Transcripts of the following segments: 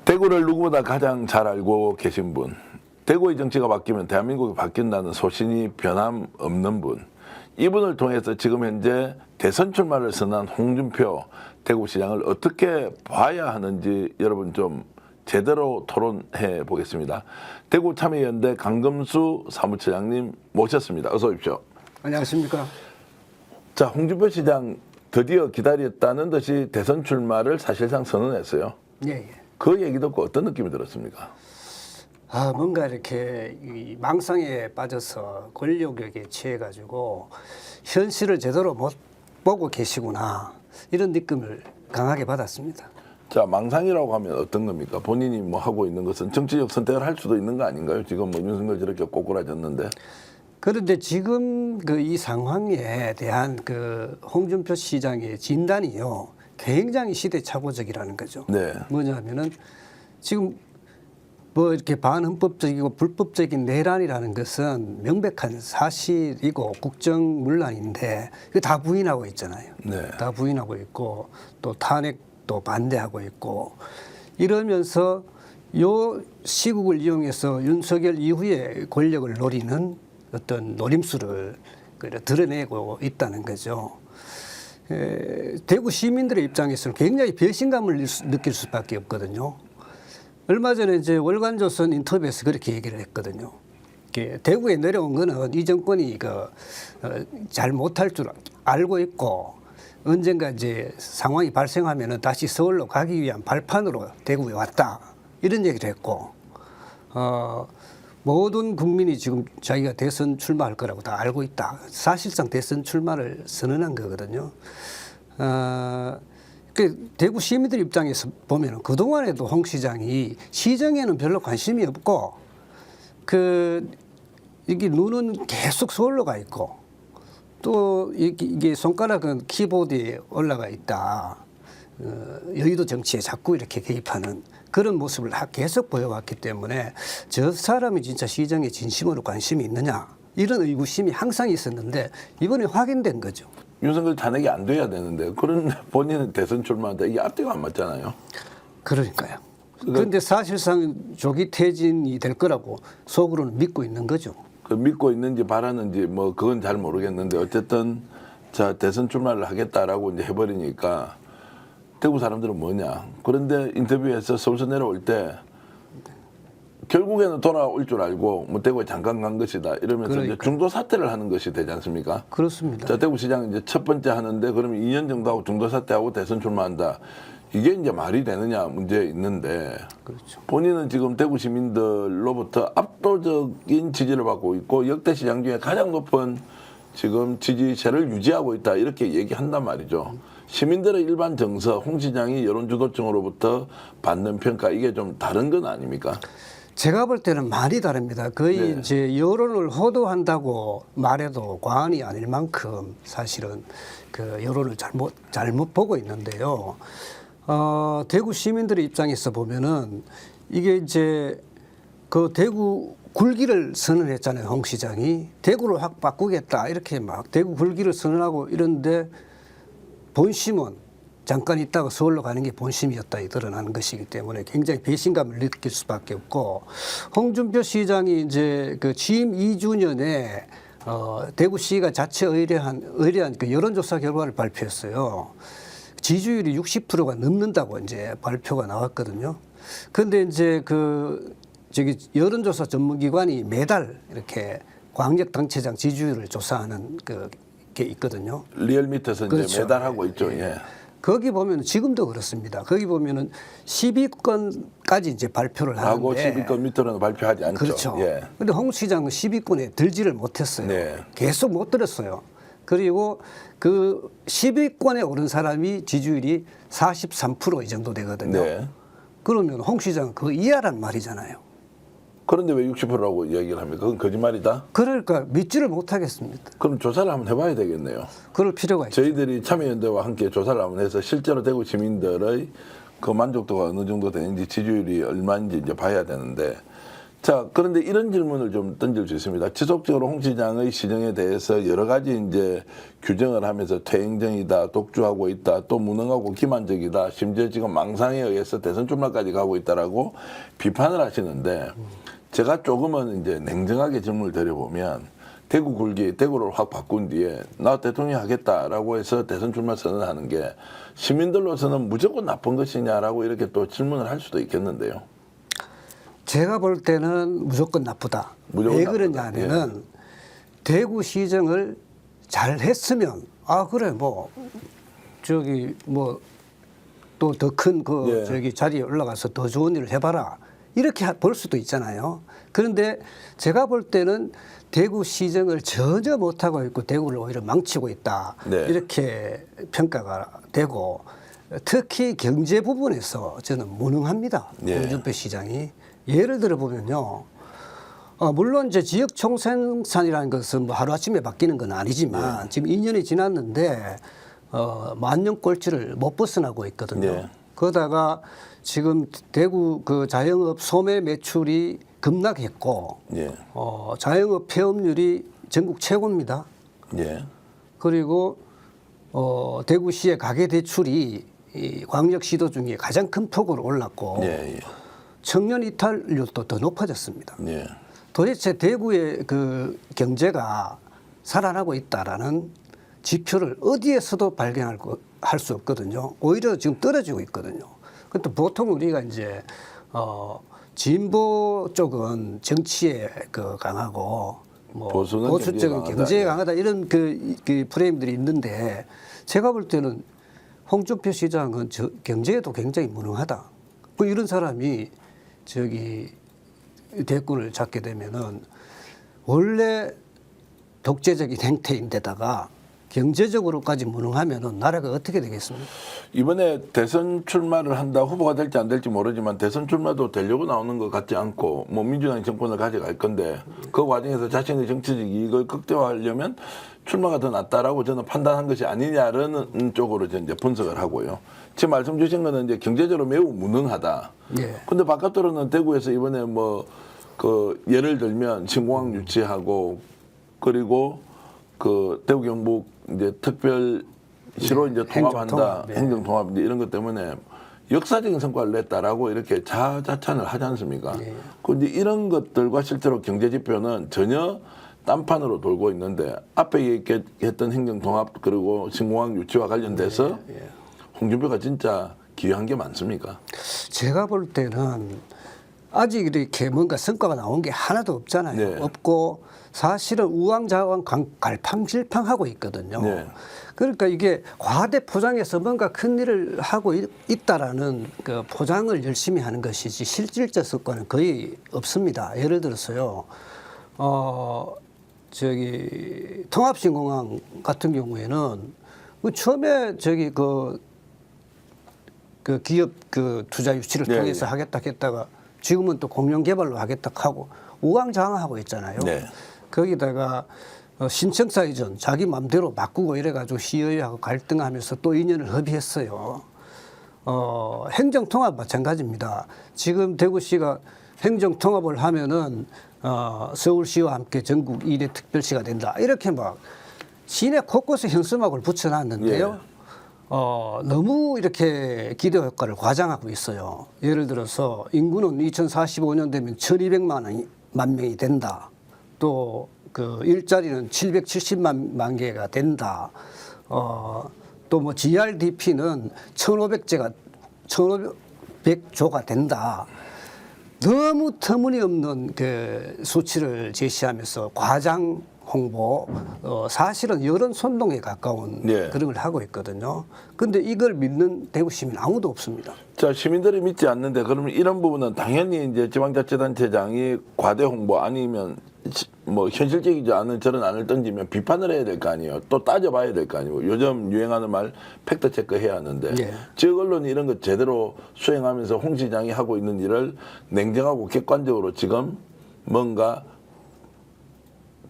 대구를 누구보다 가장 잘 알고 계신 분, 대구의 정치가 바뀌면 대한민국이 바뀐다는 소신이 변함없는 분, 이분을 통해서 지금 현재 대선 출마를 선언한 홍준표 대구시장을 어떻게 봐야 하는지 여러분 좀 제대로 토론해 보겠습니다. 대구참여연대 강금수 사무처장님 모셨습니다. 어서 오십시오. 안녕하십니까. 자, 홍준표 시장 드디어 기다렸다는 듯이 대선 출마를 사실상 선언했어요. 예. 그 얘기 듣고 어떤 느낌이 들었습니까? 뭔가 이렇게 이 망상에 빠져서 권력욕에 취해가지고 현실을 제대로 못 보고 계시구나, 이런 느낌을 강하게 받았습니다. 자, 망상이라고 하면 어떤 겁니까? 본인이 뭐 하고 있는 것은 정치적 선택을 할 수도 있는 거 아닌가요? 지금 뭐 윤석열 저렇게 꼬꾸라졌는데. 그런데 지금 이 상황에 대한 홍준표 시장의 진단이요, 굉장히 시대착오적이라는 거죠. 네. 뭐냐면은 지금 뭐 이렇게 반헌법적이고 불법적인 내란이라는 것은 명백한 사실이고 국정문란인데 그 다 부인하고 있잖아요. 네. 다 부인하고 있고 또 탄핵도 반대하고 있고, 이러면서 요 시국을 이용해서 윤석열 이후에 권력을 노리는 어떤 노림수를 드러내고 있다는 거죠. 대구 시민들의 입장에서는 굉장히 배신감을 느낄 수밖에 없거든요. 얼마 전에 이제 월간조선 인터뷰에서 그렇게 얘기를 했거든요. 대구에 내려온 거는 이 정권이 잘 못할 줄 알고 있고, 언젠가 이제 상황이 발생하면은 다시 서울로 가기 위한 발판으로 대구에 왔다, 이런 얘기를 했고, 모든 국민이 지금 자기가 대선 출마할 거라고 다 알고 있다. 사실상 대선 출마를 선언한 거거든요. 대구 시민들 입장에서 보면 그동안에도 홍 시장이 시정에는 별로 관심이 없고, 이게 눈은 계속 서울로 가 있고, 또 이게 손가락은 키보드에 올라가 있다. 여의도 정치에 자꾸 이렇게 개입하는 그런 모습을 계속 보여왔기 때문에 저 사람이 진짜 시정에 진심으로 관심이 있느냐, 이런 의구심이 항상 있었는데 이번에 확인된 거죠. 윤석열 탄핵이 안 돼야 되는데 그런 본인은 대선 출마한다, 이게 앞뒤가 안 맞잖아요. 그러니까요. 그런데 사실상 조기 퇴진이 될 거라고 속으로는 믿고 있는 거죠. 믿고 있는지 바라는지 뭐 그건 잘 모르겠는데 어쨌든 자, 대선 출마를 하겠다라고 이제 해버리니까 대구 사람들은 뭐냐. 그런데 인터뷰에서 서울서 내려올 때 결국에는 돌아올 줄 알고 뭐 대구에 잠깐 간 것이다, 이러면서 이제 중도 사퇴를 하는 것이 되지 않습니까? 그렇습니다. 자, 대구시장 이제 첫 번째 하는데 그러면 2년 정도 하고 중도 사퇴하고 대선 출마한다. 이게 이제 말이 되느냐 문제 있는데, 그렇죠. 본인은 지금 대구 시민들로부터 압도적인 지지를 받고 있고 역대 시장 중에 가장 높은 지금 지지세를 유지하고 있다, 이렇게 얘기한단 말이죠. 시민들의 일반 정서, 홍 시장이 여론주도층으로부터 받는 평가, 이게 좀 다른 건 아닙니까? 제가 볼 때는 많이 다릅니다. 거의 네. 이제 여론을 호도한다고 말해도 과언이 아닐 만큼 사실은 여론을 잘못 보고 있는데요. 대구 시민들의 입장에서 보면은 이게 이제 대구 굴기를 선언했잖아요. 홍 시장이 대구를 확 바꾸겠다, 이렇게 막 대구 굴기를 선언하고 이런데 본심은 잠깐 있다가 서울로 가는 게 본심이었다, 드러나는 것이기 때문에 굉장히 배신감을 느낄 수밖에 없고, 홍준표 시장이 이제 취임 2주년에 대구시가 자체 의뢰한 여론조사 결과를 발표했어요. 지지율이 60%가 넘는다고 이제 발표가 나왔거든요. 그런데 이제 여론조사 전문기관이 매달 이렇게 광역단체장 지지율을 조사하는 게 있거든요. 리얼미터에서 그렇죠. 이제 매달 하고 있죠. 예. 거기 보면 지금도 그렇습니다. 거기 보면은 10위권까지 이제 발표를 하고 하는데 10위권 밑으로는 발표하지 않죠. 그렇죠. 예. 근데 홍 시장은 10위권에 들지를 못했어요. 네. 계속 못 들었어요. 그리고 10위권에 오른 사람이 지지율이 43% 이 정도 되거든요. 네. 그러면 홍 시장은 그 이하란 말이잖아요. 그런데 왜 60%라고 이야기를 합니까? 그건 거짓말이다? 그러니까 믿지를 못하겠습니다. 그럼 조사를 한번 해봐야 되겠네요. 그럴 필요가 있죠. 저희들이 참여연대와 함께 조사를 한번 해서 실제로 대구 시민들의 그 만족도가 어느 정도 되는지, 지지율이 얼마인지 이제 봐야 되는데, 자, 그런데 이런 질문을 좀 던질 수 있습니다. 지속적으로 홍 시장의 시정에 대해서 여러 가지 이제 규정을 하면서 퇴행정이다, 독주하고 있다, 또 무능하고 기만적이다, 심지어 지금 망상에 의해서 대선 출마까지 가고 있다라고 비판을 하시는데 제가 조금은 이제 냉정하게 질문을 드려보면 대구 굴기, 대구를 확 바꾼 뒤에 나 대통령 하겠다라고 해서 대선 출마 선언하는 게 시민들로서는 무조건 나쁜 것이냐라고 이렇게 또 질문을 할 수도 있겠는데요. 제가 볼 때는 무조건 나쁘다. 무조건 왜 나쁘다. 그러냐 하면은 대구 시정을 잘 했으면 아 그래 뭐 저기 뭐 또 더 큰 그 예. 저기 자리에 올라가서 더 좋은 일을 해봐라 이렇게 볼 수도 있잖아요. 그런데 제가 볼 때는 대구 시정을 전혀 못하고 있고 대구를 오히려 망치고 있다 네. 이렇게 평가가 되고 특히 경제 부분에서 저는 무능합니다. 예. 홍준표 시장이. 예를 들어 보면요. 물론 이제 지역 총생산이라는 것은 뭐 하루아침에 바뀌는 건 아니지만 지금 2년이 지났는데 만년꼴찌를 못 벗어나고 있거든요. 예. 그러다가 지금 대구 그 자영업 소매 매출이 급락했고 예. 자영업 폐업률이 전국 최고입니다. 예. 그리고 대구시의 가계 대출이 이 광역시도 중에 가장 큰 폭으로 올랐고 예. 예. 청년 이탈률도 더 높아졌습니다. 예. 도대체 대구의 그 경제가 살아나고 있다라는 지표를 어디에서도 발견할 수 없거든요. 오히려 지금 떨어지고 있거든요. 근데 보통 우리가 이제 진보 쪽은 정치에 그 강하고 뭐 보수는 보수적인 경제에 경제에 강하다. 강하다 이런 그 프레임들이 있는데 제가 볼 때는 홍준표 시장은 경제에도 굉장히 무능하다. 그 이런 사람이 저기 대권을 잡게 되면은 원래 독재적인 행태인데다가 경제적으로까지 무능하면은 나라가 어떻게 되겠습니까? 이번에 대선 출마를 한다 후보가 될지 안 될지 모르지만 대선 출마도 되려고 나오는 것 같지 않고 뭐 민주당이 정권을 가져갈 건데 그 과정에서 자신의 정치적 이익을 극대화하려면 출마가 더 낫다라고 저는 판단한 것이 아니냐라는 쪽으로 이제 분석을 하고요. 지금 말씀 주신 거는 이제 경제적으로 매우 무능하다. 예. 근데 바깥으로는 대구에서 이번에 뭐 그 예를 들면 신공항 유치하고 그리고 그 대구 경북 이제 특별시로 이제 통합한다, 행정통합, 예. 행정통합 이런 것 때문에 역사적인 성과를 냈다라고 이렇게 자자찬을 하지 않습니까? 예. 그런데 이런 것들과 실제로 경제 지표는 전혀 딴판으로 돌고 있는데 앞에 얘기했던 행정통합 그리고 신공항 유치와 관련돼서 홍준표가 진짜 기여한 게 많습니까? 제가 볼 때는 아직 이렇게 뭔가 성과가 나온 게 하나도 없잖아요. 네. 없고 사실은 우왕좌왕 갈팡질팡하고 있거든요. 네. 그러니까 이게 과대 포장해서 뭔가 큰 일을 하고 있다라는 그 포장을 열심히 하는 것이지 실질적 성과는 거의 없습니다. 예를 들어서요. 저기 통합신공항 같은 경우에는 그 처음에 저기 그 기업 그 투자 유치를 네, 통해서 네. 하겠다 했다가 지금은 또 공영 개발로 하겠다 하고 우왕좌왕하고 있잖아요. 네. 거기다가 신청사 이전 자기 마음대로 바꾸고 이래가지고 시의회하고 갈등하면서 또 2년을 협의했어요. 행정통합 마찬가지입니다. 지금 대구시가 행정통합을 하면은 서울시와 함께 전국 1회 특별시가 된다. 이렇게 막 시내 곳곳에 현수막을 붙여놨는데요. 너무 이렇게 기대 효과를 과장하고 있어요. 예를 들어서 인구는 2045년 되면 1200만 명이 된다. 또 그 일자리는 770만 개가 된다. 또 뭐 GRDP는 1500조가 된다. 너무 터무니없는 그 수치를 제시하면서 과장 홍보, 사실은 여론 선동에 가까운 네. 그런 걸 하고 있거든요. 그런데 이걸 믿는 대구 시민 아무도 없습니다. 자, 시민들이 믿지 않는데 그러면 이런 부분은 당연히 이제 지방자치단체장이 과대 홍보 아니면 뭐 현실적이지 않은 저런 안을 던지면 비판을 해야 될 거 아니에요. 또 따져봐야 될 거 아니에요. 요즘 유행하는 말 팩트 체크 해야 하는데 네. 지역 언론이 이런 거 제대로 수행하면서 홍 시장이 하고 있는 일을 냉정하고 객관적으로 지금 뭔가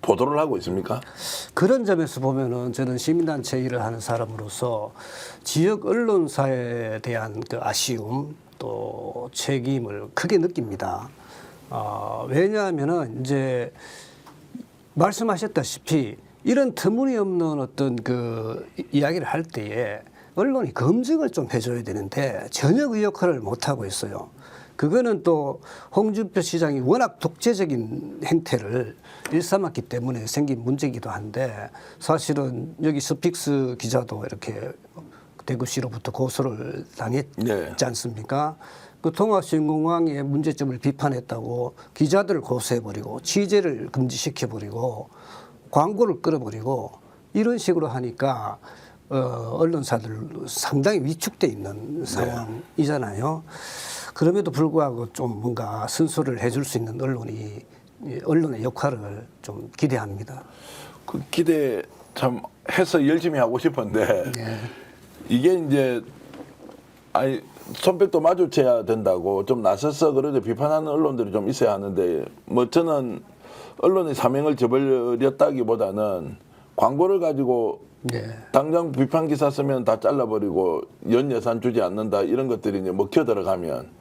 보도를 하고 있습니까? 그런 점에서 보면은 저는 시민단체 일을 하는 사람으로서 지역 언론사에 대한 그 아쉬움 또 책임을 크게 느낍니다. 왜냐하면은 이제 말씀하셨다시피 이런 터무니없는 어떤 그 이야기를 할 때에 언론이 검증을 좀 해줘야 되는데 전혀 그 역할을 못 하고 있어요. 그거는 또 홍준표 시장이 워낙 독재적인 행태를 일삼았기 때문에 생긴 문제이기도 한데 사실은 여기 스픽스 기자도 이렇게 대구시로부터 고소를 당했지 네. 않습니까? 그 통합신공항의 문제점을 비판했다고 기자들을 고소해버리고 취재를 금지시켜버리고 광고를 끌어버리고 이런 식으로 하니까 언론사들 상당히 위축돼 있는 상황이잖아요. 그럼에도 불구하고 좀 뭔가 순서를 해줄 수 있는 언론의 역할을 좀 기대합니다. 그 기대 참 해서 열심히 하고 싶은데 네. 이게 이제 아니 손뼉도 마주쳐야 된다고 좀 나서서 그래도 비판하는 언론들이 좀 있어야 하는데 뭐 저는 언론의 사명을 저버렸다기보다는 광고를 가지고 네. 당장 비판 기사 쓰면 다 잘라버리고 연 예산 주지 않는다 이런 것들이 이제 먹혀 들어가면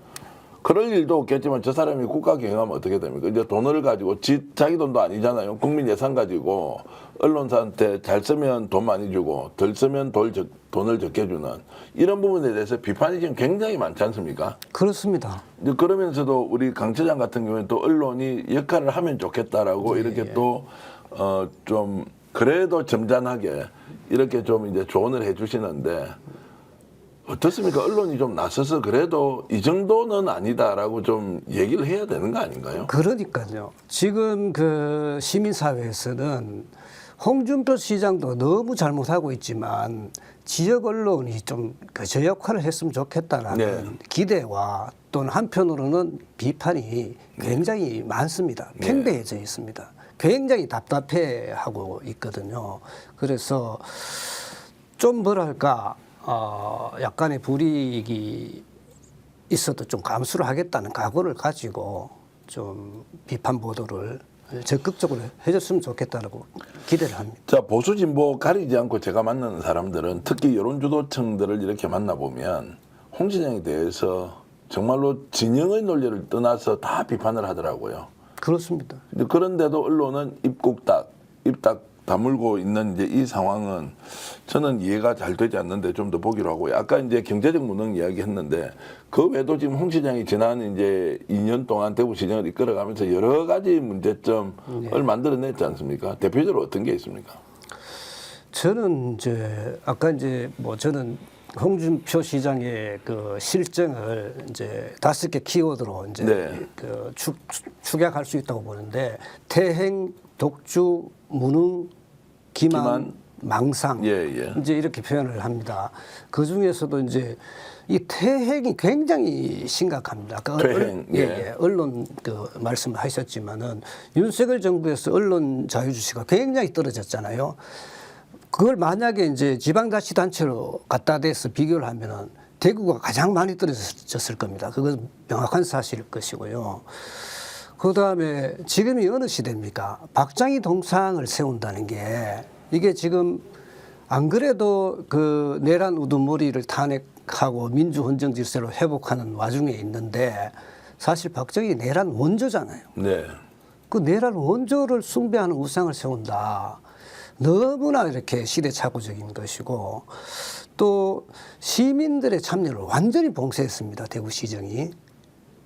그럴 일도 없겠지만 저 사람이 국가 경영하면 어떻게 됩니까? 이제 돈을 가지고 자기 돈도 아니잖아요. 국민 예산 가지고 언론사한테 잘 쓰면 돈 많이 주고 덜 쓰면 돈을 적게 주는 이런 부분에 대해서 비판이 지금 굉장히 많지 않습니까? 그렇습니다. 이제 그러면서도 우리 강 처장 같은 경우에는 또 언론이 역할을 하면 좋겠다라고 이렇게 또 좀 그래도 점잖하게 이렇게 좀 이제 조언을 해주시는데 어떻습니까? 언론이 좀 나서서 그래도 이 정도는 아니다라고 좀 얘기를 해야 되는 거 아닌가요? 그러니까요. 지금 그 시민사회에서는 홍준표 시장도 너무 잘못하고 있지만 지역 언론이 좀 저 역할을 했으면 좋겠다라는 네. 기대와 또는 한편으로는 비판이 굉장히 많습니다. 팽배해져 있습니다. 굉장히 답답해하고 있거든요. 그래서 좀 뭐랄까 약간의 불이익이 있어도 좀 감수를 하겠다는 각오를 가지고 좀 비판 보도를 적극적으로 해줬으면 좋겠다고 기대를 합니다. 자, 보수 진보 가리지 않고 제가 만나는 사람들은 특히 여론주도층들을 이렇게 만나보면 홍 시장에 대해서 정말로 진영의 논리를 떠나서 다 비판을 하더라고요. 그렇습니다. 근데 그런데도 언론은 입 딱 다물고 있는 이제 이 상황은 저는 이해가 잘 되지 않는데 좀 더 보기로 하고요. 아까 이제 경제적 무능 이야기 했는데 그 외에도 지금 홍 시장이 지난 이제 2년 동안 대구시장을 이끌어가면서 여러 가지 문제점을 만들어냈지 않습니까? 대표적으로 어떤 게 있습니까? 저는 이제 아까 이제 뭐 저는 홍준표 시장의 그 실정을 이제 5개 키워드로 이제 네. 그 축약할 수 있다고 보는데 태행, 독주, 무능, 기만, 망상 예. 이제 이렇게 표현을 합니다. 그 중에서도 이제 이 태행이 굉장히 심각합니다. 아까 퇴행, 언론 그 말씀을 하셨지만은 윤석열 정부에서 언론 자유주의가 굉장히 떨어졌잖아요. 그걸 만약에 이제 지방자치단체로 갖다 대서 비교를 하면은 대구가 가장 많이 떨어졌을 겁니다. 그건 명확한 사실일 것이고요. 그 다음에 지금이 어느 시대입니까? 박정희 동상을 세운다는 게 이게 지금 안 그래도 그 내란 우두머리를 탄핵하고 민주헌정 질서를 회복하는 와중에 있는데 사실 박정희 내란 원조잖아요. 네. 그 내란 원조를 숭배하는 우상을 세운다. 너무나 이렇게 시대착오적인 것이고 또 시민들의 참여를 완전히 봉쇄했습니다. 대구시정이.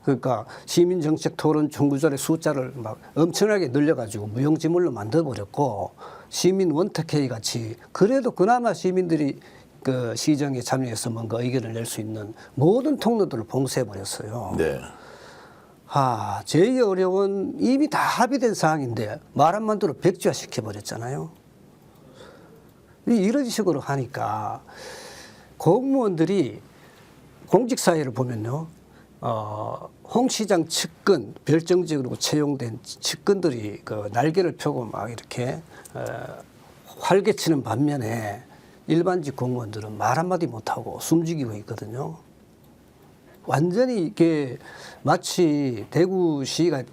그러니까 시민정책 토론 청구절의 숫자를 막 엄청나게 늘려가지고 무용지물로 만들어버렸고 시민 원탁회의 같이 그래도 그나마 시민들이 그 시정에 참여해서 뭔가 의견을 낼 수 있는 모든 통로들을 봉쇄해버렸어요. 네. 제2 어려운 이미 다 합의된 사항인데 말 한마디로 백지화 시켜버렸잖아요. 이런 식으로 하니까 공무원들이 공직사회를 보면요. 홍 시장 측근, 별정직으로 채용된 측근들이 그 날개를 펴고 막 이렇게 활개치는 반면에 일반직 공무원들은 말 한마디 못하고 숨죽이고 있거든요. 완전히 이게 마치 대구시가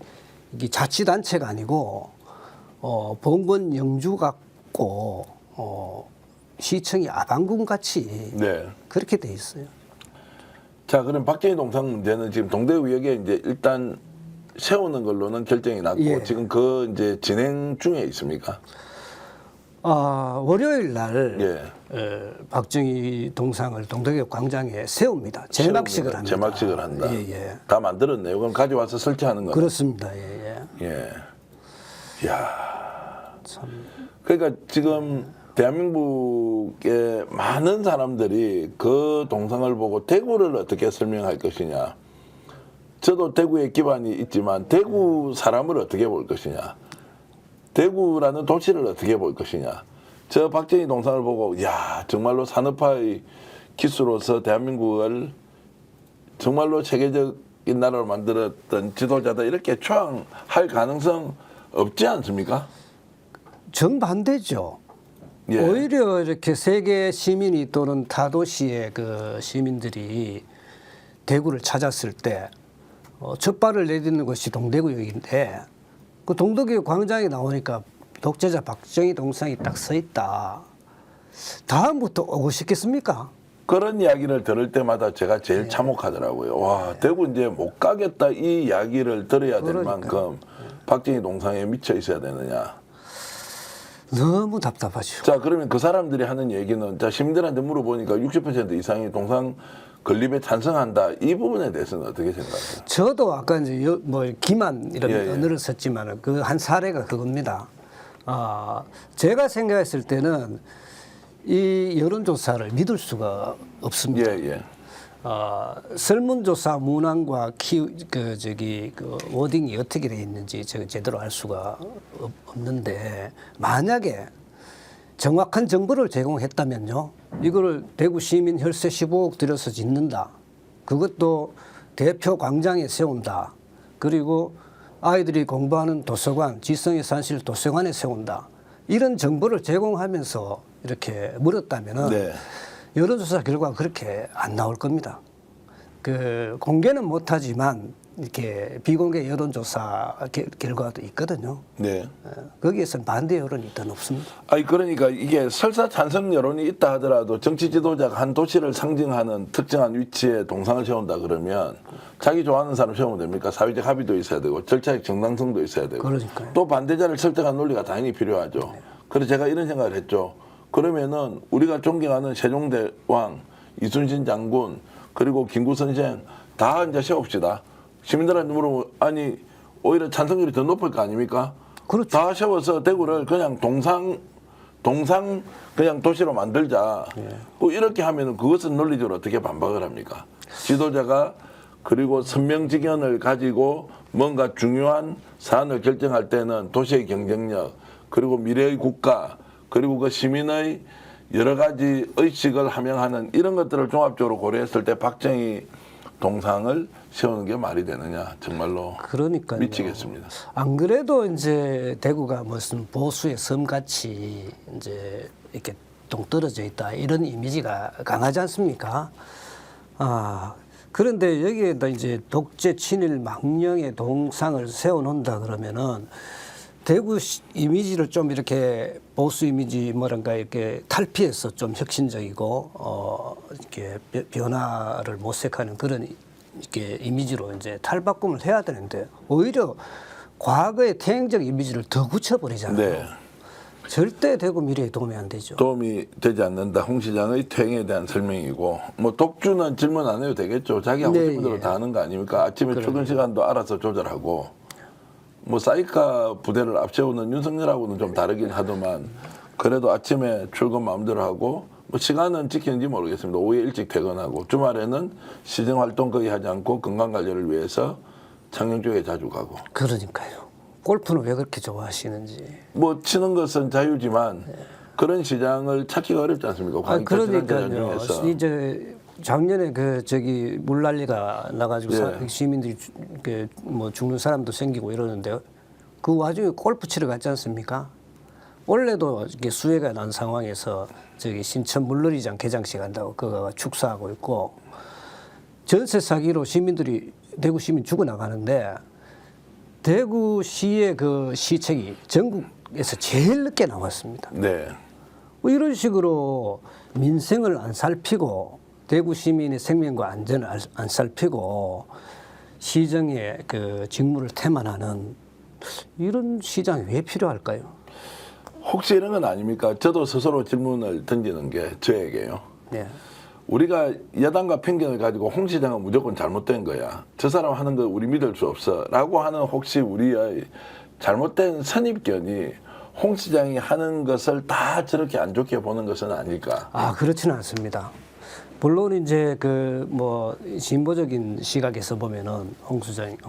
이게 자치단체가 아니고 봉건 영주 같고 시청이 아방궁 같이 네. 그렇게 돼 있어요. 자, 그럼 박정희 동상 문제는 지금 동대구역에 이제 일단 세우는 걸로는 결정이 났고 예. 지금 그 이제 진행 중에 있습니까? 월요일 날 예. 박정희 동상을 동대교 광장에 세웁니다. 제막식을 합니다. 제막식을 한다. 예, 예. 다 만들었네요. 그럼 가져와서 설치하는 거예요. 그렇습니다. 예, 예. 예. 야. 참. 그러니까 지금 대한민국의 많은 사람들이 그 동상을 보고 대구를 어떻게 설명할 것이냐. 저도 대구에 기반이 있지만 대구 사람을 어떻게 볼 것이냐. 대구라는 도시를 어떻게 볼 것이냐. 저 박정희 동상을 보고 야 정말로 산업화의 기수로서 대한민국을 정말로 세계적인 나라로 만들었던 지도자다 이렇게 추앙할 가능성 없지 않습니까? 정반대죠. 예. 오히려 이렇게 세계 시민이 또는 타도시의 그 시민들이 대구를 찾았을 때 첫 발을 내딛는 것이 동대구역인데 그 동대구 광장에 나오니까 독재자 박정희 동상이 딱 서 있다. 다음부터 오고 싶겠습니까? 그런 이야기를 들을 때마다 제가 제일 참혹하더라고요. 와 대구 이제 못 가겠다 이 이야기를 들어야 될 그러니까요. 만큼 박정희 동상에 미쳐 있어야 되느냐. 너무 답답하죠. 자 그러면 그 사람들이 하는 얘기는 자 시민들한테 물어보니까 60% 이상이 동상 건립에 찬성한다. 이 부분에 대해서는 어떻게 생각하세요? 저도 아까 이제 뭐 기만 이런 예, 예. 언어를 썼지만 그 한 사례가 그겁니다. 제가 생각했을 때는 이 여론조사를 믿을 수가 없습니다. 예, 예. 설문조사 문항과 워딩이 어떻게 되어 있는지 제대로 알 수가 없는데 만약에 정확한 정보를 제공했다면요, 이거를 대구 시민 혈세 15억 들여서 짓는다. 그것도 대표 광장에 세운다. 그리고 아이들이 공부하는 도서관, 지성의 산실 도서관에 세운다. 이런 정보를 제공하면서 이렇게 물었다면은 네. 여론조사 결과가 그렇게 안 나올 겁니다. 그 공개는 못하지만 이렇게 비공개 여론조사 결과도 있거든요. 네. 거기에서는 반대 여론이 더 높습니다. 아니 그러니까 이게 설사 찬성 여론이 있다 하더라도 정치 지도자가 한 도시를 상징하는 특정한 위치에 동상을 세운다 그러면 자기 좋아하는 사람 세우면 됩니까? 사회적 합의도 있어야 되고 절차적 정당성도 있어야 되고 그러니까요. 또 반대자를 설득한 논리가 당연히 필요하죠. 그래서 제가 이런 생각을 했죠. 그러면은 우리가 존경하는 세종대왕, 이순신 장군 그리고 김구 선생 다 이제 세웁시다. 시민들한테 물어보면 아니 오히려 찬성률이 더 높을 거 아닙니까? 그렇죠. 다 세워서 대구를 그냥 동상 그냥 도시로 만들자. 뭐 이렇게 하면은 그것은 논리적으로 어떻게 반박을 합니까? 지도자가 그리고 선명지견을 가지고 뭔가 중요한 사안을 결정할 때는 도시의 경쟁력 그리고 미래의 국가 그리고 그 시민의 여러 가지 의식을 함양하는 이런 것들을 종합적으로 고려했을 때 박정희 동상을 세우는 게 말이 되느냐 정말로 그러니까요. 미치겠습니다. 안 그래도 이제 대구가 무슨 보수의 섬같이 이제 이렇게 동떨어져 있다 이런 이미지가 강하지 않습니까? 그런데 여기에다 이제 독재 친일 망령의 동상을 세워놓는다 그러면은 대구 이미지를 좀 이렇게 보수 이미지 뭐랄까 이렇게 탈피해서 좀 혁신적이고 이렇게 변화를 모색하는 그런 이렇게 이미지로 이제 탈바꿈을 해야 되는데 오히려 과거의 퇴행적 이미지를 더 굳혀버리잖아요. 네. 절대 대구 미래에 도움이 안 되죠. 도움이 되지 않는다. 홍 시장의 퇴행에 대한 설명이고 뭐 독주는 질문 안 해도 되겠죠. 자기 하고 네, 싶은 대로 예. 다 하는 거 아닙니까? 아침에 출근 시간도 알아서 조절하고 뭐 사이카 부대를 앞세우는 윤석열하고는 좀 다르긴 하더만 그래도 아침에 출근 마음대로 하고 뭐 시간은 지키는지 모르겠습니다. 오후에 일찍 퇴근하고 주말에는 시정 활동 거의 하지 않고 건강 관리를 위해서 창녕 쪽에 자주 가고. 그러니까요. 골프는 왜 그렇게 좋아하시는지. 뭐 치는 것은 자유지만 그런 시장을 찾기가 어렵지 않습니까? 그러니까요. 이제 작년에 물난리가 나가지고 예. 시민들이 뭐 죽는 사람도 생기고 이러는데 그 와중에 골프 치러 갔지 않습니까? 원래도 이게 수해가 난 상황에서 신천 물놀이장 개장식 한다고 그거 축사하고 있고 전세 사기로 시민들이 대구 시민 죽어나가는데 대구시의 그 시책이 전국에서 제일 늦게 나왔습니다. 네. 뭐 이런 식으로 민생을 안 살피고 대구 시민의 생명과 안전을 안 살피고 시정의 그 직무를 태만하는 이런 시장이 왜 필요할까요? 혹시 이런 건 아닙니까? 저도 스스로 질문을 던지는 게 저에게요. 네. 우리가 여당과 편견을 가지고 홍 시장은 무조건 잘못된 거야. 저 사람 하는 거 우리 믿을 수 없어. 라고 하는 혹시 우리의 잘못된 선입견이 홍 시장이 하는 것을 다 저렇게 안 좋게 보는 것은 아닐까. 아, 그렇지는 않습니다. 물론 이제 그 뭐 진보적인 시각에서 보면은 홍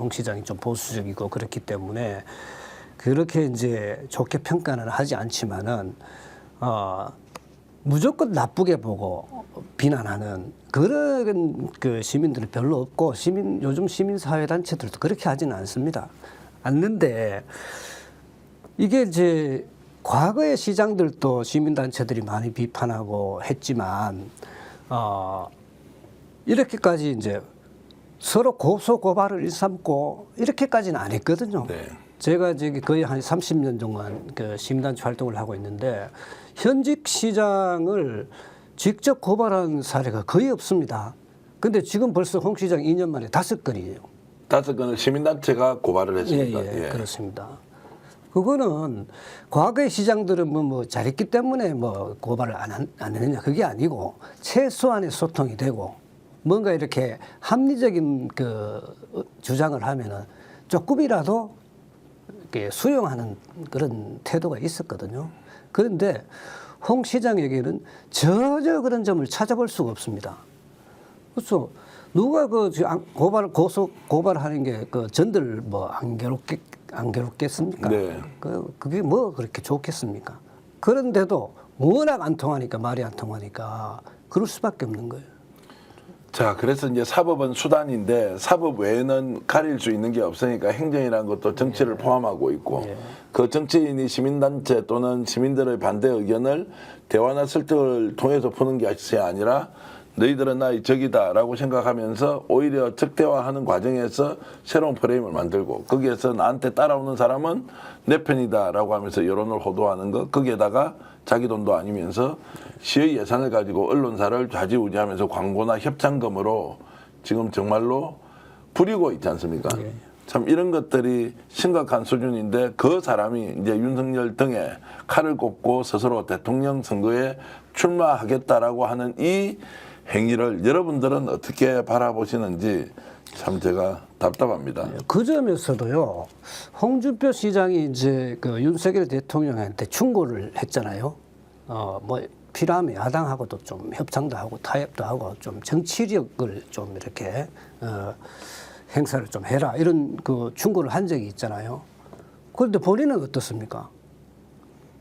시장이 좀 보수적이고 그렇기 때문에 그렇게 이제 좋게 평가는 하지 않지만은 무조건 나쁘게 보고 비난하는 그런 그 시민들은 별로 없고 요즘 시민 사회 단체들도 그렇게 하지는 않습니다. 않는데 이게 이제 과거의 시장들도 시민 단체들이 많이 비판하고 했지만 이렇게까지 이제 서로 고소 고발을 일삼고 이렇게까지는 안 했거든요. 네. 제가 저기 거의 한 30년 동안 그 시민단체 활동을 하고 있는데 현직 시장을 직접 고발한 사례가 거의 없습니다. 근데 지금 벌써 홍 시장 2년 만에 5건이에요. 5건을 시민단체가 고발을 했습니다. 예, 그렇습니다. 그거는 과거의 시장들은 뭐 잘했기 때문에 뭐 고발을 안 했느냐 그게 아니고 최소한의 소통이 되고 뭔가 이렇게 합리적인 그 주장을 하면은 조금이라도 이렇게 수용하는 그런 태도가 있었거든요. 그런데 홍 시장에게는 전혀 그런 점을 찾아볼 수가 없습니다. 그래서 누가 그 고발하는 게 그 전들 뭐 안 괴롭겠습니까? 네. 그게 뭐 그렇게 좋겠습니까? 그런데도 워낙 안 통하니까 말이 안 통하니까 그럴 수밖에 없는 거예요. 자, 그래서 이제 사법은 수단인데 사법 외에는 가릴 수 있는 게 없으니까 행정이라는 것도 정치를 포함하고 있고 그 정치인이 시민단체 또는 시민들의 반대 의견을 대화나 설득을 통해서 푸는 것이 아니라 너희들은 나의 적이다라고 생각하면서 오히려 적대화하는 과정에서 새로운 프레임을 만들고 거기에서 나한테 따라오는 사람은 내 편이다라고 하면서 여론을 호도하는 것 거기에다가 자기 돈도 아니면서 시의 예산을 가지고 언론사를 좌지우지하면서 광고나 협찬금으로 지금 정말로 부리고 있지 않습니까? 참 이런 것들이 심각한 수준인데 그 사람이 이제 윤석열 등에 칼을 꼽고 스스로 대통령 선거에 출마하겠다라고 하는 이 행위를 여러분들은 어떻게 바라보시는지 참 제가 답답합니다. 그 점에서도요, 홍준표 시장이 이제 그 윤석열 대통령한테 충고를 했잖아요. 뭐 필요하면 야당하고도 좀 협상도 하고 타협도 하고 좀 정치력을 좀 이렇게 행사를 좀 해라 이런 그 충고를 한 적이 있잖아요. 그런데 본인은 어떻습니까?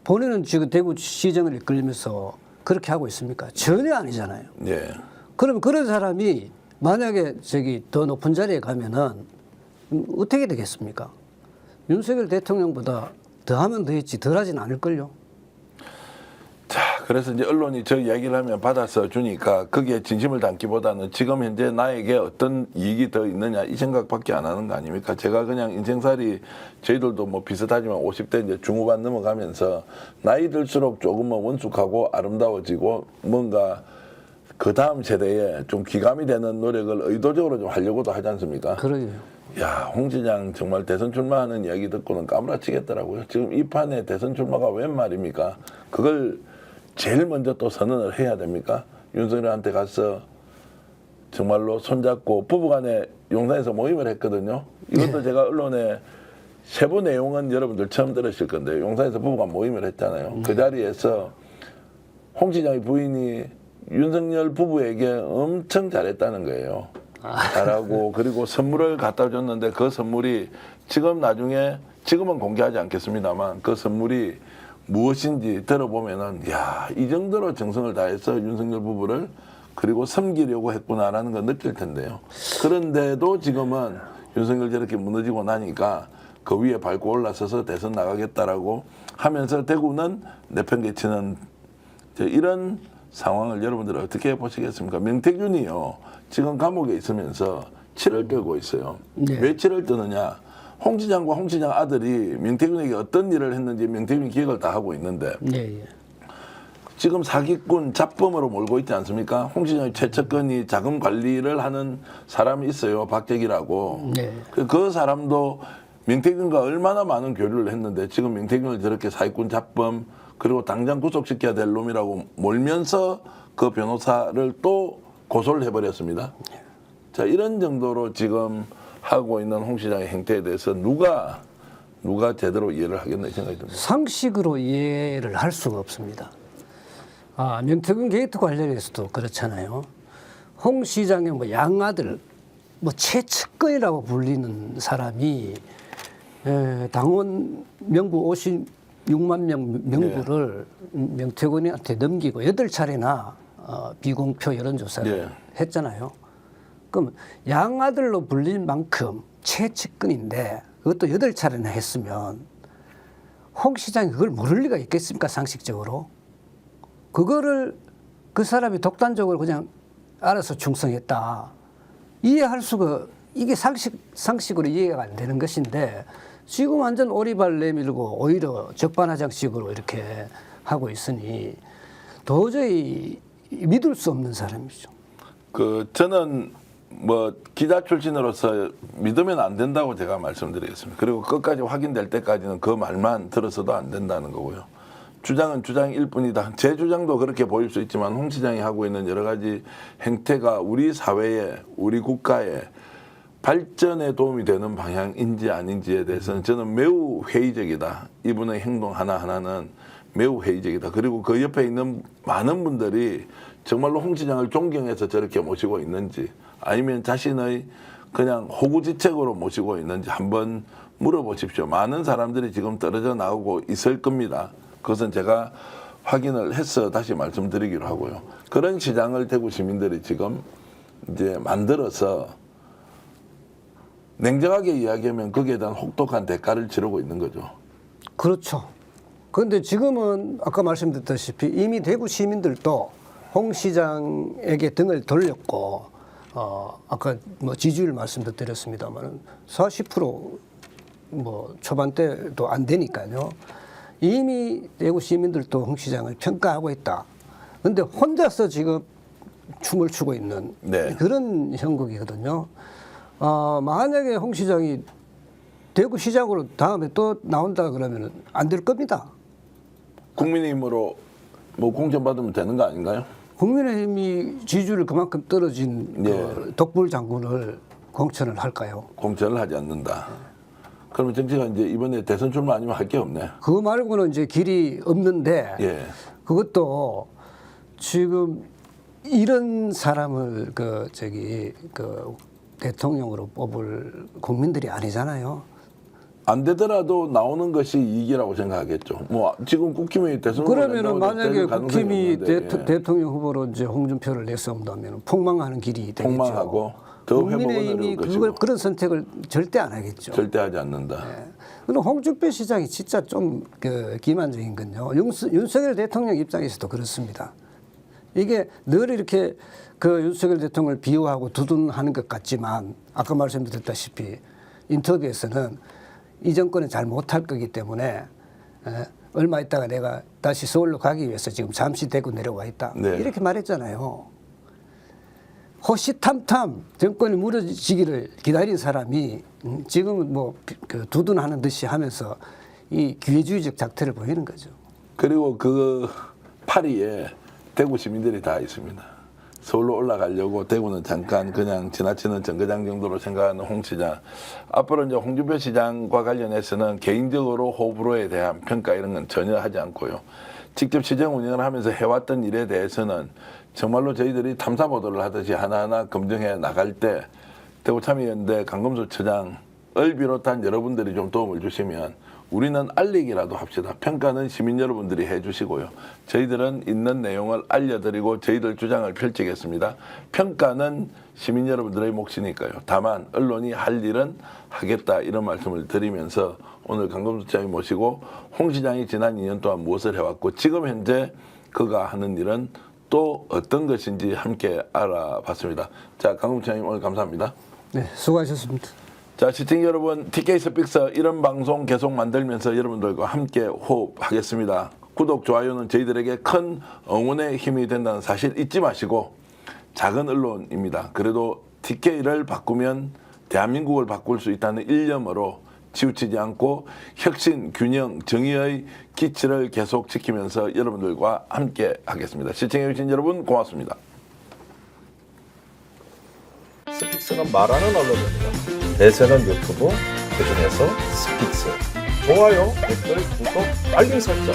본인은 지금 대구시정을 이끌면서 그렇게 하고 있습니까? 전혀 아니잖아요. 예. 그럼 그런 사람이 만약에 저기 더 높은 자리에 가면은 어떻게 되겠습니까? 윤석열 대통령보다 더 하면 더 했지 덜 하진 않을걸요. 자, 그래서 이제 언론이 저 이야기를 하면 받아서 주니까 거기에 진심을 담기보다는 지금 현재 나에게 어떤 이익이 더 있느냐 이 생각밖에 안 하는 거 아닙니까? 제가 그냥 인생살이 저희들도 뭐 비슷하지만 50대 이제 중후반 넘어가면서 나이 들수록 조금은 원숙하고 아름다워지고 뭔가 그 다음 세대에 좀 귀감이 되는 노력을 의도적으로 좀 하려고도 하지 않습니까? 그러게요. 야, 홍 시장 정말 대선 출마하는 이야기 듣고는 까무라치겠더라고요. 지금 이 판에 대선 출마가 웬 말입니까? 그걸 제일 먼저 또 선언을 해야 됩니까? 윤석열한테 가서 정말로 손잡고 부부간에 용산에서 모임을 했거든요. 이것도 제가 언론에 세부 내용은 여러분들 처음 들으실 건데 용산에서 부부간 모임을 했잖아요. 그 자리에서 홍 시장의 부인이 윤석열 부부에게 엄청 잘했다는 거예요. 잘하고 그리고 선물을 갖다 줬는데 그 선물이 지금 나중에 지금은 공개하지 않겠습니다만 그 선물이 무엇인지 들어보면은 야, 이 정도로 정성을 다해서 윤석열 부부를 그리고 섬기려고 했구나라는 걸 느낄 텐데요. 그런데도 지금은 윤석열 저렇게 무너지고 나니까 그 위에 밟고 올라서서 대선 나가겠다라고 하면서 대구는 내팽개치는 이런 상황을 여러분들 어떻게 보시겠습니까? 명태균이요. 지금 감옥에 있으면서 치를 끌고 있어요. 네. 왜 치를 뜨느냐? 홍 시장과 홍 시장 아들이 명태균에게 어떤 일을 했는지 명태균이 기억을 다 하고 있는데 네, 예. 지금 사기꾼 잡범으로 몰고 있지 않습니까? 홍 시장의 최측근이 자금 관리를 하는 사람이 있어요. 박재기라고. 네. 그 사람도 명태균과 얼마나 많은 교류를 했는데 지금 명태균을 저렇게 사기꾼 잡범 그리고 당장 구속시켜야 될 놈이라고 몰면서 그 변호사를 또 고소를 해버렸습니다. 자, 이런 정도로 지금 하고 있는 홍 시장의 행태에 대해서 누가 제대로 이해를 하겠나 생각이 듭니다. 상식으로 이해를 할 수가 없습니다. 명태균 게이트 관련해서도 그렇잖아요. 홍 시장의 뭐 양아들, 뭐 최측근이라고 불리는 사람이 당원 명부 56만 명 명부를 명태균한테 넘기고 8차례나 비공표 여론조사를 했잖아요. 그럼 양아들로 불릴 만큼 최측근인데 그것도 8차례나 했으면 홍 시장이 그걸 모를 리가 있겠습니까? 상식적으로. 그거를 그 사람이 독단적으로 그냥 알아서 충성했다. 이해할 수가 이게 상식으로 이해가 안 되는 것인데 지금 완전 오리발 내밀고 오히려 적반하장식으로 이렇게 하고 있으니 도저히 믿을 수 없는 사람이죠. 저는 뭐 기자 출신으로서 믿으면 안 된다고 제가 말씀드리겠습니다. 그리고 끝까지 확인될 때까지는 그 말만 들어서도 안 된다는 거고요. 주장은 주장일 뿐이다. 제 주장도 그렇게 보일 수 있지만 홍 시장이 하고 있는 여러 가지 행태가 우리 사회에 우리 국가에 발전에 도움이 되는 방향인지 아닌지에 대해서는 저는 매우 회의적이다. 이분의 행동 하나하나는 매우 회의적이다. 그리고 그 옆에 있는 많은 분들이 정말로 홍 시장을 존경해서 저렇게 모시고 있는지 아니면 자신의 그냥 호구지책으로 모시고 있는지 한번 물어보십시오. 많은 사람들이 지금 떨어져 나오고 있을 겁니다. 그것은 제가 확인을 해서 다시 말씀드리기로 하고요. 그런 시장을 대구 시민들이 지금 이제 만들어서 냉정하게 이야기하면 거기에 대한 혹독한 대가를 치르고 있는 거죠. 그렇죠. 그런데 지금은 아까 말씀드렸다시피 이미 대구 시민들도 홍 시장에게 등을 돌렸고 아까 뭐 지지율 말씀도 드렸습니다만 40%뭐 초반대도 안 되니까요. 이미 대구 시민들도 홍 시장을 평가하고 있다. 그런데 혼자서 지금 춤을 추고 있는 그런 형국이거든요. 만약에 홍 시장이 대구 시장으로 다음에 또 나온다 그러면 안 될 겁니다. 국민의힘으로 뭐 공천받으면 되는 거 아닌가요? 국민의힘이 지지율을 그만큼 떨어진 그 덕불 장군을 공천을 할까요? 공천을 하지 않는다. 그러면 정치가 이제 이번에 대선 출마 아니면 할 게 없네. 그거 말고는 이제 길이 없는데 그것도 지금 이런 사람을 대통령으로 뽑을 국민들이 아니잖아요. 안 되더라도 나오는 것이 이익이라고 생각하겠죠. 뭐 지금 국힘이 대선 그러면은 만약에 국힘이 대통령 후보로 이제 홍준표를 내세운다면 폭망하는 길이 되겠죠. 폭망하고 더 국민의힘이 그런 선택을 절대 안 하겠죠. 절대 하지 않는다. 그럼 홍준표 시장이 진짜 좀 기만적인 건요. 윤석열 대통령 입장에서도 그렇습니다. 이게 늘 이렇게 윤석열 대통령을 비호하고 두둔하는 것 같지만 아까 말씀드렸다시피 인터뷰에서는 이 정권은 잘 못할 거기 때문에 얼마 있다가 내가 다시 서울로 가기 위해서 지금 잠시 대구 내려와 있다. 이렇게 말했잖아요. 호시탐탐 정권이 무너지기를 기다린 사람이 지금은 뭐 두둔하는 듯이 하면서 이 기회주의적 작태를 보이는 거죠. 그리고 그 파리에 대구 시민들이 다 있습니다. 서울로 올라가려고 대구는 잠깐 그냥 지나치는 정거장 정도로 생각하는 홍 시장. 앞으로 이제 홍준표 시장과 관련해서는 개인적으로 호불호에 대한 평가 이런 건 전혀 하지 않고요. 직접 시정 운영을 하면서 해왔던 일에 대해서는 정말로 저희들이 탐사 보도를 하듯이 하나하나 검증해 나갈 때 대구참여연대 강금수 처장을 비롯한 여러분들이 좀 도움을 주시면 우리는 알리기라도 합시다. 평가는 시민 여러분들이 해주시고요. 저희들은 있는 내용을 알려드리고 저희들 주장을 펼치겠습니다. 평가는 시민 여러분들의 몫이니까요. 다만 언론이 할 일은 하겠다 이런 말씀을 드리면서 오늘 강금수 시장이 모시고 홍 시장이 지난 2년 동안 무엇을 해왔고 지금 현재 그가 하는 일은 또 어떤 것인지 함께 알아봤습니다. 자, 강금수 시장님 오늘 감사합니다. 네, 수고하셨습니다. 자, 시청자 여러분, TK 스픽스 이런 방송 계속 만들면서 여러분들과 함께 호흡하겠습니다. 구독, 좋아요는 저희들에게 큰 응원의 힘이 된다는 사실 잊지 마시고, 작은 언론입니다. 그래도 TK를 바꾸면 대한민국을 바꿀 수 있다는 일념으로 치우치지 않고 혁신, 균형, 정의의 기치를 계속 지키면서 여러분들과 함께 하겠습니다. 시청해 주신 여러분 고맙습니다. 스픽스는 말하는 언론입니다. 대세는 유튜브, 그중에서 스픽스. 좋아요, 댓글, 구독, 알림 설정.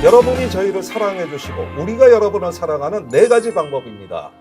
여러분이 저희를 사랑해 주시고 우리가 여러분을 사랑하는 4가지 방법입니다.